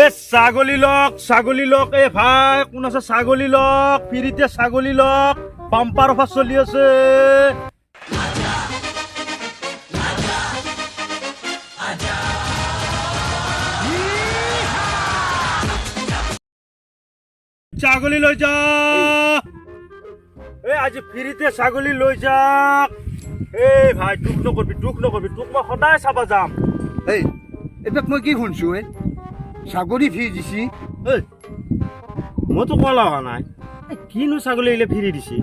এ ছাগলী লক এ ভাই কোন আছে ছাগলী লক ফ্ৰীতে ছাগলী লক বাম্পাৰ অফাৰ চলি আছে। ছাগলী লৈ যা এ আজি ফ্ৰীতে ছাগলী লৈ যাক। এই ভাই দুখ নকৰবি তোক মই সদায় চাবা যাম। এই এইবিলাক মই কি শুনছো ছাগলী ফ্ৰী দিছি। এই মইতো কোৱা লগা নাই কিনো ছাগলী আহিলে ফ্ৰী দিছি।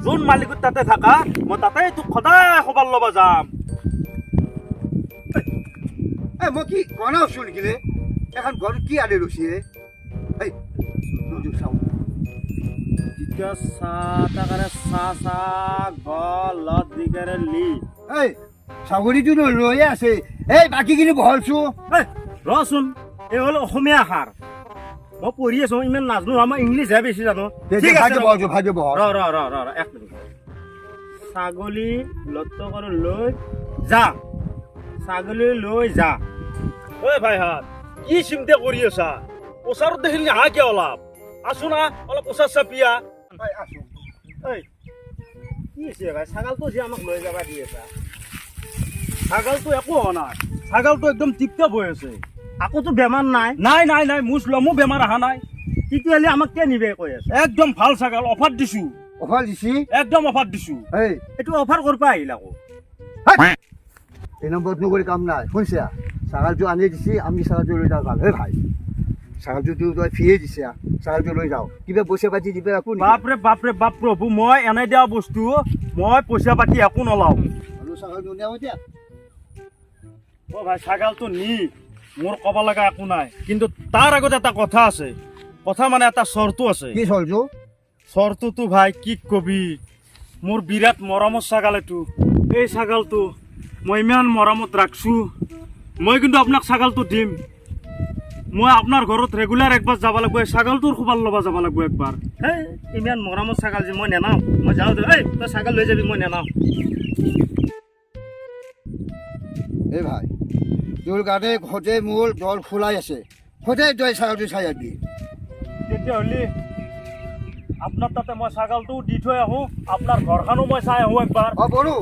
যোন মালিকত তাতে থাকা মই তাতে তোক সদায় খবৰ ল'ব যাম। এই মই কি বনাওছো নেকি ৰে এখন ঘৰত কি আনি ৰৈছি এই চাওঁ এতিয়া চাহ গলত দিগাৰে লি এই ছাগলীটো ৰৈয়ে আছে। এই বাকীখিনি বহলছো ৰচোন এই হ'ল অসমীয়া সাৰ। মই পঢ়ি আছো ইমান নাজানো আমাৰ ইংলিছহে বেছি জানো। ঠিক আছে এক মিনিট। ছাগলী লত্ত কৰি লৈ যা ছাগলী লৈ যা। ঐ ভাই হাত কি চিন্তা কৰি আছা? ওচৰত দেখিলি নাহা কিয়? আছো না অলপ ওচৰ চাপিয়া। এই কি হৈছে ভাই ছাগালটো যে আমাক লৈ যাবা দি আছা? ছাগালটো একো হোৱা নাই, ছাগালটো একদম টিপটপ হৈ আছে। আকৌতো বেমাৰ নাই নাই মুছলমো বেমাৰ অহা নাই। তেতিয়াহ'লে আমাক কিয় নিবে কৈ আছে? একদম ভাল ছাগাল অফাৰ দিছো। অফাৰ দিছি একদম অফাৰ দিছো। এইটো অফাৰ কৰিব আহিল আকৌ এই নম্বৰত নকৰি কাম নাই শুনছা। ছাগালটো আনি দিছি আমি ছাগালটো লৈ যাওঁ ভাল হে ভাই। ছাগালটো তই ফ্ৰীয়ে দিছে ছাগালটো লৈ যাওঁ কিবা পইচা পাতি দিবে একো বাপ প্ৰভু মই এনে দিয়া বস্তু মই পইচা পাতি একো নলাও। আৰু ছাগালটো নিয়াব এতিয়া অ ভাই ছাগালটো নি মোৰ ক'ব লগা একো নাই, কিন্তু তাৰ আগত এটা কথা আছে। কথা মানে এটা চৰ্ত আছে। কি চলছো? চৰ্তটো ভাই কি কবি, মোৰ বিৰাট মৰমৰ ছাগাল এইটো। এই ছাগালটো মই ইমান মৰমত ৰাখছো। মই কিন্তু আপোনাক ছাগালটো দিম। মই আপোনাৰ ঘৰত ৰেগুলাৰ একবাৰ যাব লাগিব। এই ছাগালটোৰ খবৰ ল'ব যাব লাগিব একবাৰ। এই ইমান মৰমৰ ছাগাল যে মই নেনাও। মই যাওঁ দে এই তই ছাগাল লৈ যাবি মই নেনাও। এই ভাই তোৰ কাৰণে সদায় মোৰ দল খোলাই আছে। সদায় তই ছাগালটো চাই আহিবি। তেতিয়াহ'লে আপোনাৰ তাতে মই ছাগালটোও দি থৈ আহোঁ, আপোনাৰ ঘৰখনো মই চাই আহোঁ একবাৰ। বলো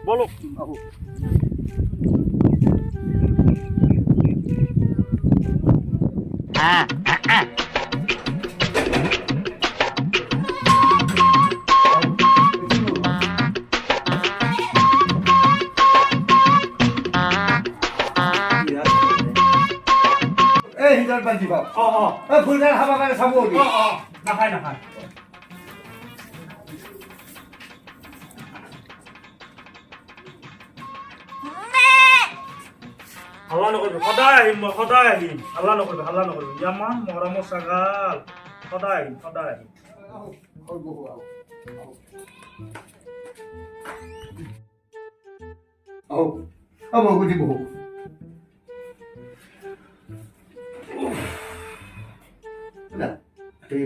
বলক আহো। এই হিজাৰ বান্ধি পাওঁ এই ফুলগাল খাব কাৰণে চাব নাখায় হাল্লা নকৰিবি, সদায় আহিম মই সদায় আহিম। হাল্লা নকৰিবি ইমান মৰমৰ ছাগাল। সদায় আহিম বহু বহু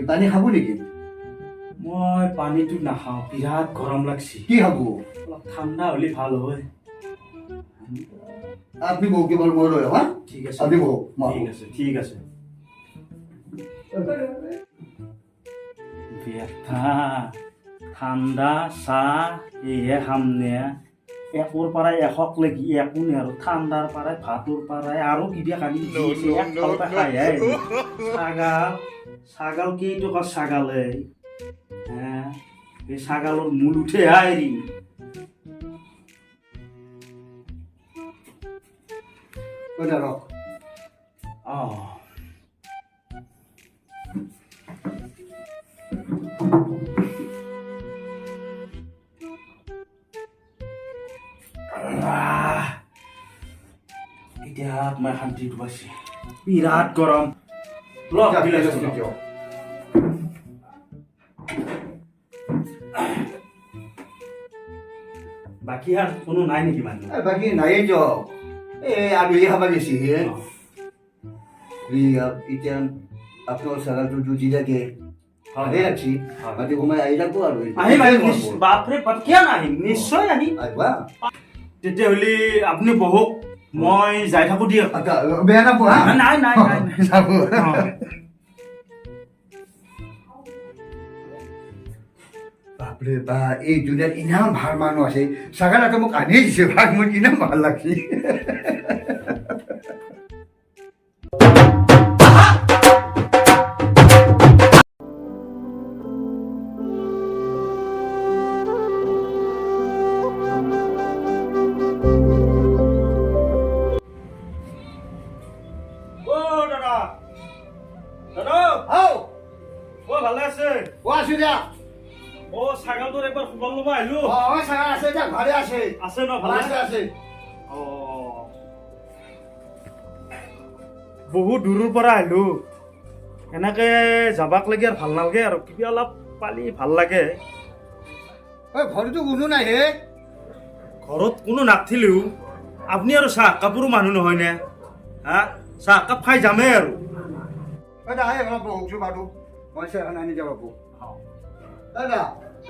পানী খাব নেকি? মই পানীটো নাখাওঁ, বিৰাট গৰম লাগছি। কি খাব? অলপ ঠাণ্ডা হ'লে ভাল হয়। আপনি বউ কেবল মই রয়ে হ্যাঁ ঠিক আছে আপনি বউ ঠিক আছে ঠাণ্ডা চাহ এহে খামনে। একৰ পৰাই এশক লাগি একো নে আৰু ঠাণ্ডাৰ পৰাই ভাতৰ পৰাই আৰু কিবা কানি ছাগাল কেইটকা ছাগালে এই ছাগালৰ মূল উঠে আইৰি। ৰক এতিয়া মই শান্তিটো পাইছি। বিৰাট গৰম। বাকী আর কোনো নাই নেকি মানুহ? বাকি নাই যাও আবেলি খাবা গেছি এতিয়া আপনার ছাগালটো যদি থাকে ভালে আছি বাকি ঘুমাই আহি থাকবো আৰু বাপরে বাপ কিয় নাহিম, নিশ্চয় আহিম। আহিবা তেতিয়াহ'লে আপুনি বহক মই যাই থাকো দিয়ক বেয়া নাপোৱা নাই নাই নাই যাব বাপৰে বা এই দুনিয়াত ইমান ভাল মানুহ আছে ছাগাল এটা মোক আনি দিছে ভাগ মোৰ ইমান ভাল লাগছে ও দাদা দাদা আও ও ভালে আছে ও আছো দিয়া ও ছাগলটোৰ একবাৰ খবৰ ল'ব আহিলো ছাগাল আছে দিয়া ঘৰে আছে আছে ন ভালে আছে আছে অ বহুত দূৰৰ পৰা আহিলো এনেকে যাবাক লাগি আৰু ভাল নালাগে আৰু কিবা অলপ পালি ভাল লাগে ঐ ঘৰতো কোনো নাই হে ঘৰত কোনো নাথিলেও আপুনি আৰু চাহ কাপোৰো মানুহ নহয় নে হা চাহ কাপ খাই যামেই আৰু দাদা অলপ বহকচোন বাৰু মই চেহেৰা আনি যাব পাৰোঁ দাদা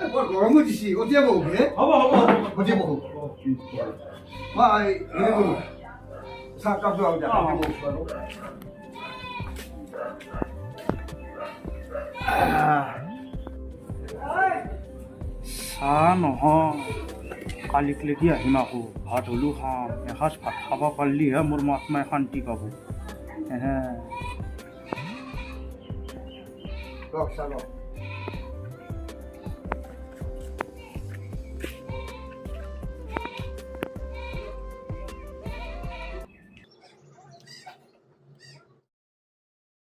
বৰ গৰমো দিছে অতিয়া বহু হে হ'ব হ'ব অতিয়া বহু মই হেৰি কৰোঁ চাহকাপ যোৱা বাৰু চাহ নহয় কালিক লেগি আহিম আকৌ ভাত হ'লেও খাম এসাঁজ ভাত খাব পাৰিলেহে মোৰ আত্মাই শান্তি পাব লওক চাহ লওক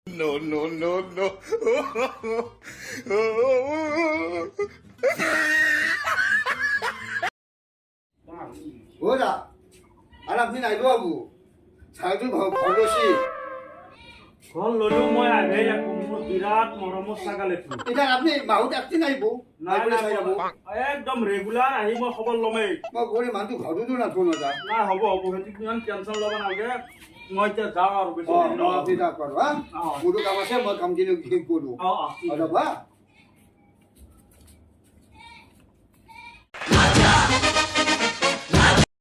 No. ও দা আৰ আপনি নাইলো বাবু ছাগলটো ঘৰ লৈছি ঘৰ ল'লেও মই আহে মোৰ বিৰাট মৰমৰ ছাগাল এইটো এতিয়া আপনি মাহুত একটি নাইব একদম ৰেগুলাৰ আহি মই খবৰ ল'মেই মই গৰি মানুহটো ঘৰতো নাথো নাযা নাই হ'ব সেইটো কিমান টেনশ্যন ল'ব নালাগে মই এতিয়া যাওঁ আৰু বেছি আপনি তাক কৰো হা মোৰো কাম আছে মই কামখিনি শেষ কৰো ৰ'বা